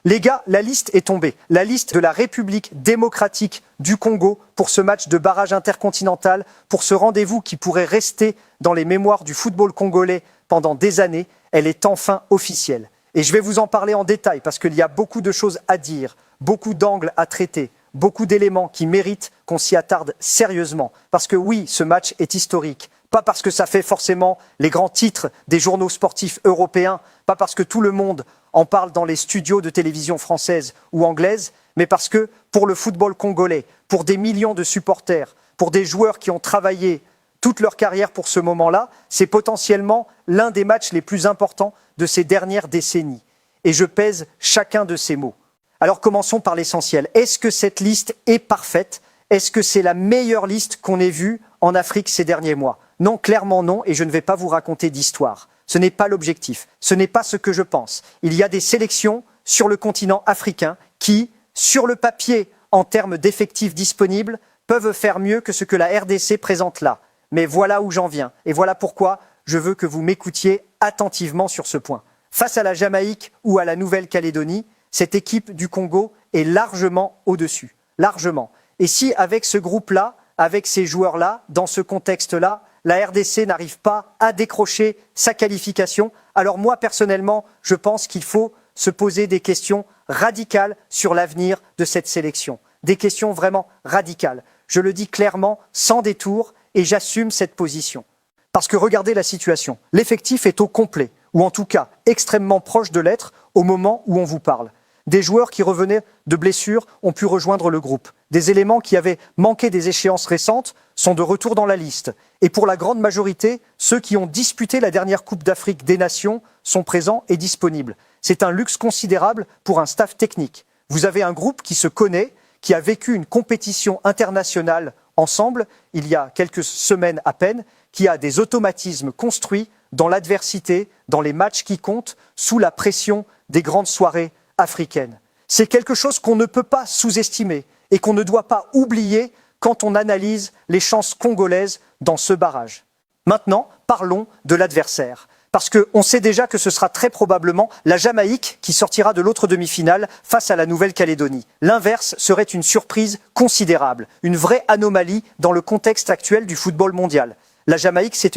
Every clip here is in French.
Les gars, la liste est tombée. La liste de la République démocratique du Congo pour ce match de barrage intercontinental, pour ce rendez-vous qui pourrait rester dans les mémoires du football congolais pendant des années, elle est enfin officielle. Et je vais vous en parler en détail parce qu'il y a beaucoup de choses à dire, beaucoup d'angles à traiter, beaucoup d'éléments qui méritent qu'on s'y attarde sérieusement. Parce que oui, ce match est historique. Pas parce que ça fait forcément les grands titres des journaux sportifs européens, pas parce que tout le monde en parle dans les studios de télévision françaises ou anglaises, mais parce que pour le football congolais, pour des millions de supporters, pour des joueurs qui ont travaillé toute leur carrière pour ce moment-là, c'est potentiellement l'un des matchs les plus importants de ces dernières décennies. Et je pèse chacun de ces mots. Alors commençons par l'essentiel. Est-ce que cette liste est parfaite? Est-ce que c'est la meilleure liste qu'on ait vue en Afrique ces derniers mois? Non, clairement non, et je ne vais pas vous raconter d'histoire. Ce n'est pas l'objectif, ce n'est pas ce que je pense. Il y a des sélections sur le continent africain qui, sur le papier, en termes d'effectifs disponibles, peuvent faire mieux que ce que la RDC présente là. Mais voilà où j'en viens, et voilà pourquoi je veux que vous m'écoutiez attentivement sur ce point. Face à la Jamaïque ou à la Nouvelle-Calédonie, cette équipe du Congo est largement au-dessus. Largement. Et si avec ce groupe-là, avec ces joueurs-là, dans ce contexte-là, la RDC n'arrive pas à décrocher sa qualification, alors moi personnellement, je pense qu'il faut se poser des questions radicales sur l'avenir de cette sélection. Des questions vraiment radicales. Je le dis clairement, sans détour, et j'assume cette position. Parce que regardez la situation. L'effectif est au complet, ou en tout cas extrêmement proche de l'être au moment où on vous parle. Des joueurs qui revenaient de blessures ont pu rejoindre le groupe. Des éléments qui avaient manqué des échéances récentes sont de retour dans la liste. Et pour la grande majorité, ceux qui ont disputé la dernière Coupe d'Afrique des Nations sont présents et disponibles. C'est un luxe considérable pour un staff technique. Vous avez un groupe qui se connaît, qui a vécu une compétition internationale ensemble, il y a quelques semaines à peine, qui a des automatismes construits dans l'adversité, dans les matchs qui comptent, sous la pression des grandes soirées africaines. C'est quelque chose qu'on ne peut pas sous-estimer et qu'on ne doit pas oublier quand on analyse les chances congolaises dans ce barrage. Maintenant, parlons de l'adversaire. Parce qu'on sait déjà que ce sera très probablement la Jamaïque qui sortira de l'autre demi-finale face à la Nouvelle-Calédonie. L'inverse serait une surprise considérable, une vraie anomalie dans le contexte actuel du football mondial. La Jamaïque, c'est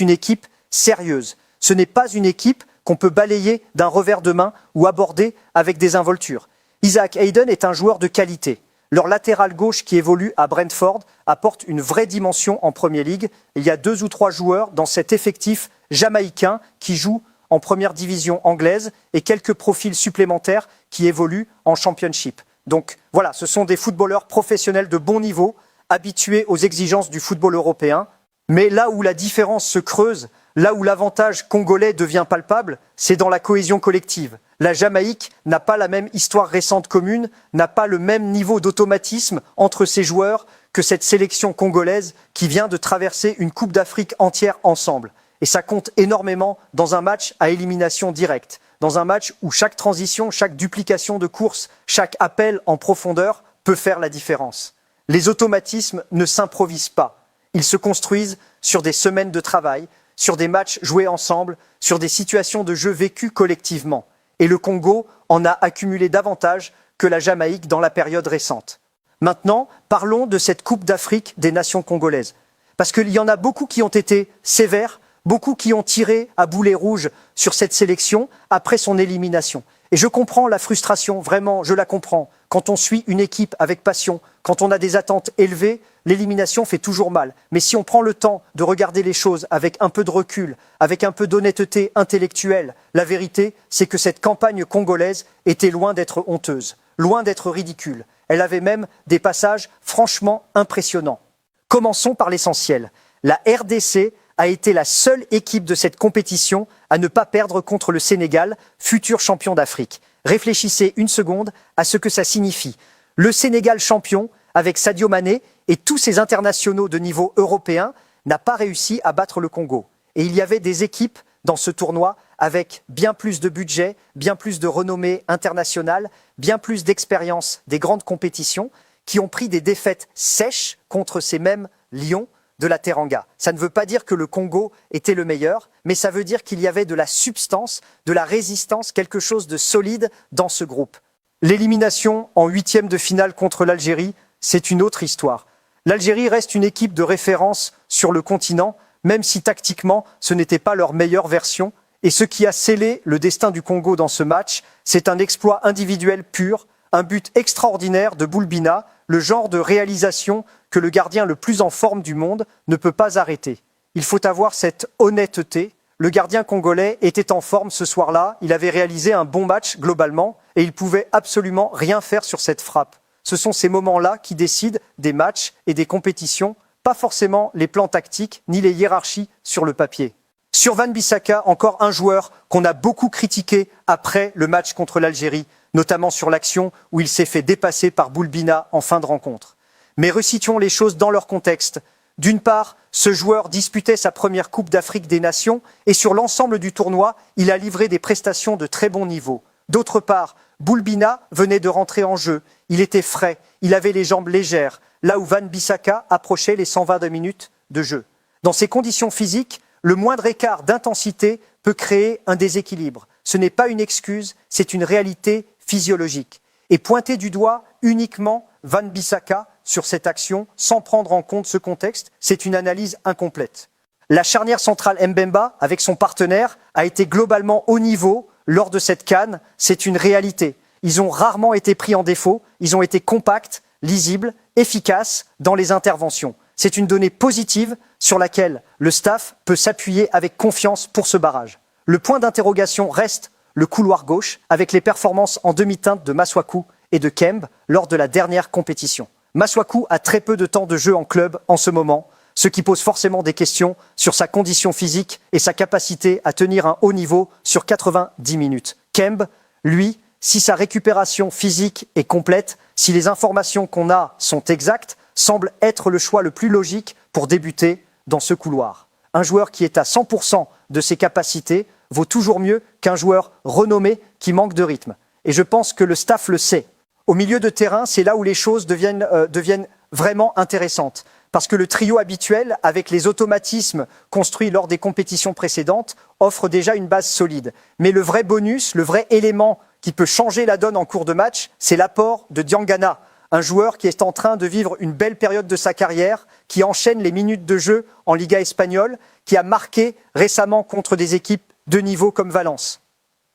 une équipe sérieuse. Ce n'est pas une équipe qu'on peut balayer d'un revers de main ou aborder avec des involtures. Isaac Hayden est un joueur de qualité. Leur latéral gauche qui évolue à Brentford apporte une vraie dimension en Premier League. Il y a 2 ou 3 joueurs dans cet effectif jamaïcain qui jouent en première division anglaise et quelques profils supplémentaires qui évoluent en Championship. Donc voilà, ce sont des footballeurs professionnels de bon niveau, habitués aux exigences du football européen. Mais là où la différence se creuse, là où l'avantage congolais devient palpable, c'est dans la cohésion collective. La Jamaïque n'a pas la même histoire récente commune, n'a pas le même niveau d'automatisme entre ses joueurs que cette sélection congolaise qui vient de traverser une Coupe d'Afrique entière ensemble. Et ça compte énormément dans un match à élimination directe, dans un match où chaque transition, chaque duplication de course, chaque appel en profondeur peut faire la différence. Les automatismes ne s'improvisent pas. Ils se construisent sur des semaines de travail, sur des matchs joués ensemble, sur des situations de jeu vécues collectivement. Et le Congo en a accumulé davantage que la Jamaïque dans la période récente. Maintenant, parlons de cette Coupe d'Afrique des nations congolaises. Parce qu'il y en a beaucoup qui ont été sévères, beaucoup qui ont tiré à boulet rouge sur cette sélection après son élimination. Et je comprends la frustration, vraiment, je la comprends. Quand on suit une équipe avec passion, quand on a des attentes élevées, l'élimination fait toujours mal. Mais si on prend le temps de regarder les choses avec un peu de recul, avec un peu d'honnêteté intellectuelle, la vérité, c'est que cette campagne congolaise était loin d'être honteuse, loin d'être ridicule. Elle avait même des passages franchement impressionnants. Commençons par l'essentiel. La RDC a été la seule équipe de cette compétition à ne pas perdre contre le Sénégal, futur champion d'Afrique. Réfléchissez une seconde à ce que ça signifie. Le Sénégal champion, avec Sadio Mané et tous ces internationaux de niveau européen, n'a pas réussi à battre le Congo. Et il y avait des équipes dans ce tournoi avec bien plus de budget, bien plus de renommée internationale, bien plus d'expérience des grandes compétitions, qui ont pris des défaites sèches contre ces mêmes lions de la teranga. Ça ne veut pas dire que le Congo était le meilleur, mais ça veut dire qu'il y avait de la substance, de la résistance, quelque chose de solide dans ce groupe. L'élimination en huitième de finale contre l'Algérie, c'est une autre histoire. L'Algérie reste une équipe de référence sur le continent, même si tactiquement, ce n'était pas leur meilleure version. Et ce qui a scellé le destin du Congo dans ce match, c'est un exploit individuel pur, un but extraordinaire de Boulbina, le genre de réalisation que le gardien le plus en forme du monde ne peut pas arrêter. Il faut avoir cette honnêteté. Le gardien congolais était en forme ce soir-là, il avait réalisé un bon match globalement et il pouvait absolument rien faire sur cette frappe. Ce sont ces moments-là qui décident des matchs et des compétitions, pas forcément les plans tactiques ni les hiérarchies sur le papier. Sur Wan-Bissaka, encore un joueur qu'on a beaucoup critiqué après le match contre l'Algérie, notamment sur l'action où il s'est fait dépasser par Boulbina en fin de rencontre. Mais resituons les choses dans leur contexte. D'une part, ce joueur disputait sa première Coupe d'Afrique des Nations et sur l'ensemble du tournoi, il a livré des prestations de très bon niveau. D'autre part, Boulbina venait de rentrer en jeu, il était frais, il avait les jambes légères, là où Wan-Bissaka approchait les 122 minutes de jeu. Dans ces conditions physiques, le moindre écart d'intensité peut créer un déséquilibre. Ce n'est pas une excuse, c'est une réalité physiologique. Et pointer du doigt uniquement Wan-Bissaka sur cette action, sans prendre en compte ce contexte, c'est une analyse incomplète. La charnière centrale Mbemba, avec son partenaire, a été globalement au niveau lors de cette CAN, c'est une réalité. Ils ont rarement été pris en défaut, ils ont été compacts, lisibles, efficaces dans les interventions. C'est une donnée positive sur laquelle le staff peut s'appuyer avec confiance pour ce barrage. Le point d'interrogation reste le couloir gauche, avec les performances en demi-teinte de Masuaku et de Kembe lors de la dernière compétition. Masuaku a très peu de temps de jeu en club en ce moment, ce qui pose forcément des questions sur sa condition physique et sa capacité à tenir un haut niveau sur 90 minutes. Kembe, lui, si sa récupération physique est complète, si les informations qu'on a sont exactes, semble être le choix le plus logique pour débuter dans ce couloir. Un joueur qui est à 100% de ses capacités vaut toujours mieux qu'un joueur renommé qui manque de rythme. Et je pense que le staff le sait. Au milieu de terrain, c'est là où les choses deviennent vraiment intéressantes. Parce que le trio habituel, avec les automatismes construits lors des compétitions précédentes, offre déjà une base solide. Mais le vrai bonus, le vrai élément qui peut changer la donne en cours de match, c'est l'apport de Diangana, un joueur qui est en train de vivre une belle période de sa carrière, qui enchaîne les minutes de jeu en Liga espagnole, qui a marqué récemment contre des équipes de niveau comme Valence.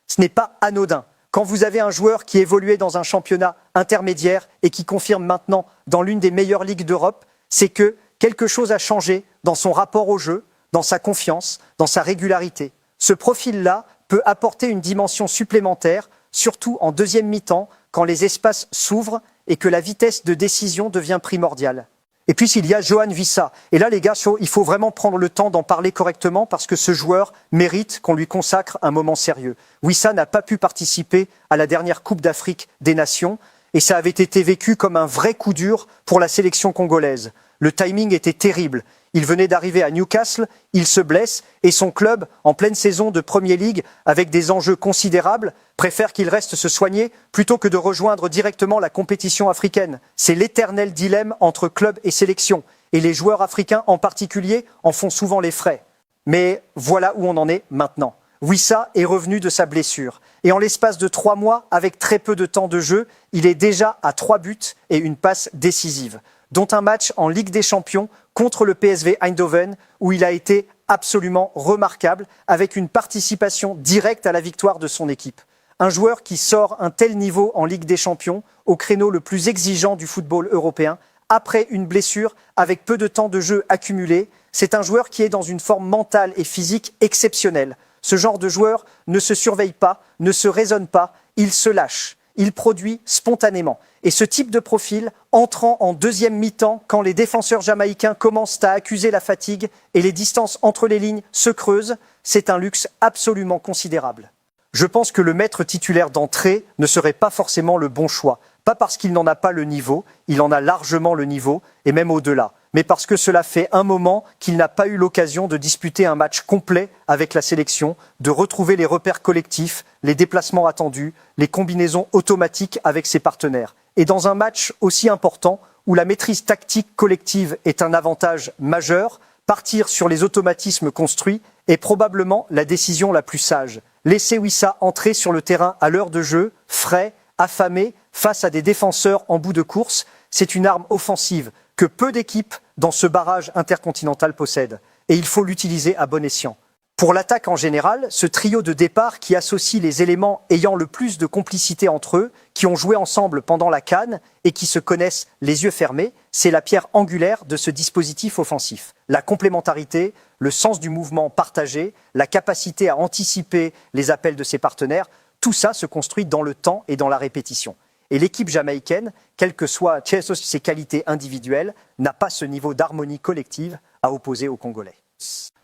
Ce n'est pas anodin. Quand vous avez un joueur qui évoluait dans un championnat intermédiaire et qui confirme maintenant dans l'une des meilleures ligues d'Europe, c'est que quelque chose a changé dans son rapport au jeu, dans sa confiance, dans sa régularité. Ce profil-là peut apporter une dimension supplémentaire, surtout en deuxième mi-temps, quand les espaces s'ouvrent et que la vitesse de décision devient primordiale. Et puis il y a Johan Wissa. Et là les gars, il faut vraiment prendre le temps d'en parler correctement parce que ce joueur mérite qu'on lui consacre un moment sérieux. Wissa n'a pas pu participer à la dernière Coupe d'Afrique des Nations et ça avait été vécu comme un vrai coup dur pour la sélection congolaise. Le timing était terrible. Il venait d'arriver à Newcastle, il se blesse et son club, en pleine saison de Premier League, avec des enjeux considérables, préfère qu'il reste se soigner plutôt que de rejoindre directement la compétition africaine. C'est l'éternel dilemme entre club et sélection. Et les joueurs africains en particulier en font souvent les frais. Mais voilà où on en est maintenant. Wissa est revenu de sa blessure. Et en l'espace de 3 mois, avec très peu de temps de jeu, il est déjà à 3 buts et une passe décisive, dont un match en Ligue des Champions contre le PSV Eindhoven, où il a été absolument remarquable, avec une participation directe à la victoire de son équipe. Un joueur qui sort un tel niveau en Ligue des Champions, au créneau le plus exigeant du football européen, après une blessure, avec peu de temps de jeu accumulé, c'est un joueur qui est dans une forme mentale et physique exceptionnelle. Ce genre de joueur ne se surveille pas, ne se raisonne pas, il se lâche. Il produit spontanément. Et ce type de profil, entrant en deuxième mi-temps, quand les défenseurs jamaïcains commencent à accuser la fatigue et les distances entre les lignes se creusent, c'est un luxe absolument considérable. Je pense que le maître titulaire d'entrée ne serait pas forcément le bon choix. Pas parce qu'il n'en a pas le niveau, il en a largement le niveau, et même au-delà. Mais parce que cela fait un moment qu'il n'a pas eu l'occasion de disputer un match complet avec la sélection, de retrouver les repères collectifs, les déplacements attendus, les combinaisons automatiques avec ses partenaires. Et dans un match aussi important, où la maîtrise tactique collective est un avantage majeur, partir sur les automatismes construits est probablement la décision la plus sage. Laisser Wissa entrer sur le terrain à l'heure de jeu, frais, affamé, face à des défenseurs en bout de course, c'est une arme offensive que peu d'équipes dans ce barrage intercontinental possèdent. Et il faut l'utiliser à bon escient. Pour l'attaque en général, ce trio de départ qui associe les éléments ayant le plus de complicité entre eux, qui ont joué ensemble pendant la CAN et qui se connaissent les yeux fermés, c'est la pierre angulaire de ce dispositif offensif. La complémentarité, le sens du mouvement partagé, la capacité à anticiper les appels de ses partenaires, tout ça se construit dans le temps et dans la répétition. Et l'équipe jamaïcaine, quelles que soient ses qualités individuelles, n'a pas ce niveau d'harmonie collective à opposer aux Congolais.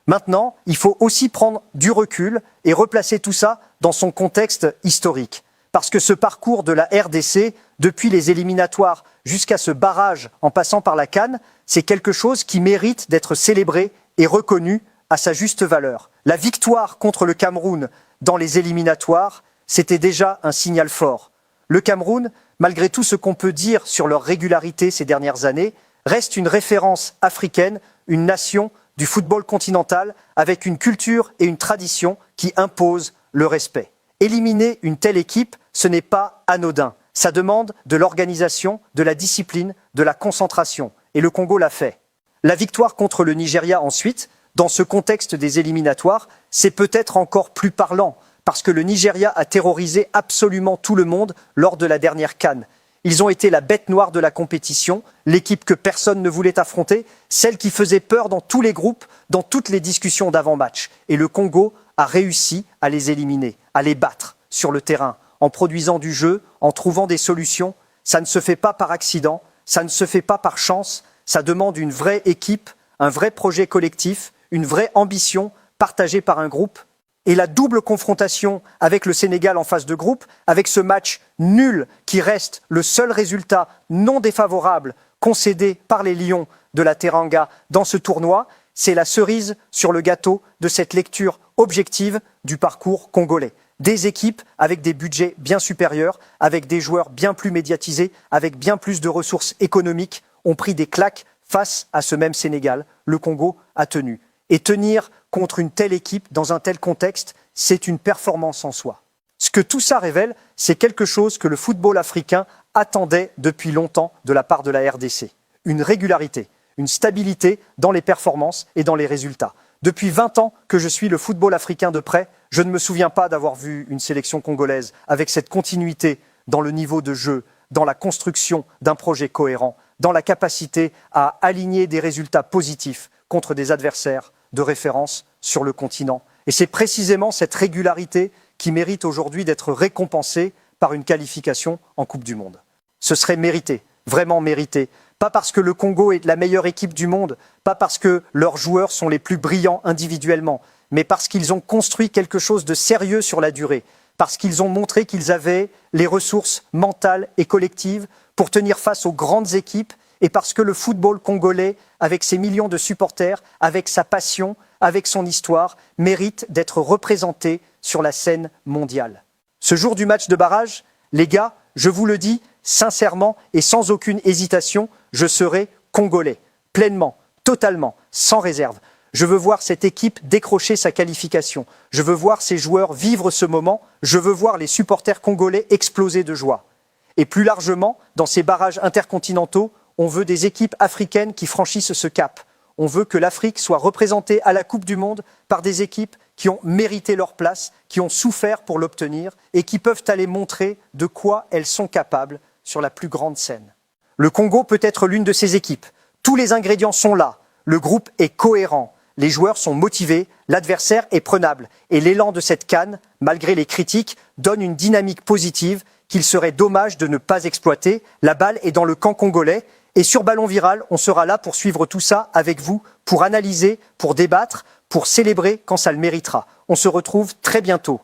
Maintenant, il faut aussi prendre du recul et replacer tout ça dans son contexte historique. Parce que ce parcours de la RDC, depuis les éliminatoires jusqu'à ce barrage en passant par la CAN, c'est quelque chose qui mérite d'être célébré et reconnu à sa juste valeur. La victoire contre le Cameroun dans les éliminatoires, c'était déjà un signal fort. Le Cameroun, malgré tout ce qu'on peut dire sur leur régularité ces dernières années, reste une référence africaine, une nation du football continental avec une culture et une tradition qui imposent le respect. Éliminer une telle équipe, ce n'est pas anodin. Ça demande de l'organisation, de la discipline, de la concentration. Et le Congo l'a fait. La victoire contre le Nigeria ensuite, dans ce contexte des éliminatoires, c'est peut-être encore plus parlant, parce que le Nigeria a terrorisé absolument tout le monde lors de la dernière CAN. Ils ont été la bête noire de la compétition, l'équipe que personne ne voulait affronter, celle qui faisait peur dans tous les groupes, dans toutes les discussions d'avant-match. Et le Congo a réussi à les éliminer, à les battre sur le terrain, en produisant du jeu, en trouvant des solutions. Ça ne se fait pas par accident, ça ne se fait pas par chance, ça demande une vraie équipe, un vrai projet collectif, une vraie ambition partagée par un groupe. Et la double confrontation avec le Sénégal en phase de groupe, avec ce match nul qui reste le seul résultat non défavorable concédé par les Lions de la Teranga dans ce tournoi, c'est la cerise sur le gâteau de cette lecture objective du parcours congolais. Des équipes avec des budgets bien supérieurs, avec des joueurs bien plus médiatisés, avec bien plus de ressources économiques, ont pris des claques face à ce même Sénégal. Le Congo a tenu. Et tenir contre une telle équipe, dans un tel contexte, c'est une performance en soi. Ce que tout ça révèle, c'est quelque chose que le football africain attendait depuis longtemps de la part de la RDC. Une régularité, une stabilité dans les performances et dans les résultats. Depuis 20 ans que je suis le football africain de près, je ne me souviens pas d'avoir vu une sélection congolaise avec cette continuité dans le niveau de jeu, dans la construction d'un projet cohérent, dans la capacité à aligner des résultats positifs contre des adversaires de référence sur le continent. Et c'est précisément cette régularité qui mérite aujourd'hui d'être récompensée par une qualification en Coupe du Monde. Ce serait mérité, vraiment mérité. Pas parce que le Congo est la meilleure équipe du monde, pas parce que leurs joueurs sont les plus brillants individuellement, mais parce qu'ils ont construit quelque chose de sérieux sur la durée, parce qu'ils ont montré qu'ils avaient les ressources mentales et collectives pour tenir face aux grandes équipes, et parce que le football congolais, avec ses millions de supporters, avec sa passion, avec son histoire, mérite d'être représenté sur la scène mondiale. Ce jour du match de barrage, les gars, je vous le dis sincèrement et sans aucune hésitation, je serai congolais, pleinement, totalement, sans réserve. Je veux voir cette équipe décrocher sa qualification. Je veux voir ces joueurs vivre ce moment. Je veux voir les supporters congolais exploser de joie. Et plus largement, dans ces barrages intercontinentaux, on veut des équipes africaines qui franchissent ce cap. On veut que l'Afrique soit représentée à la Coupe du Monde par des équipes qui ont mérité leur place, qui ont souffert pour l'obtenir et qui peuvent aller montrer de quoi elles sont capables sur la plus grande scène. Le Congo peut être l'une de ces équipes. Tous les ingrédients sont là. Le groupe est cohérent. Les joueurs sont motivés, l'adversaire est prenable. Et l'élan de cette CAN, malgré les critiques, donne une dynamique positive qu'il serait dommage de ne pas exploiter. La balle est dans le camp congolais. Et sur Ballon Viral, on sera là pour suivre tout ça avec vous, pour analyser, pour débattre, pour célébrer quand ça le méritera. On se retrouve très bientôt.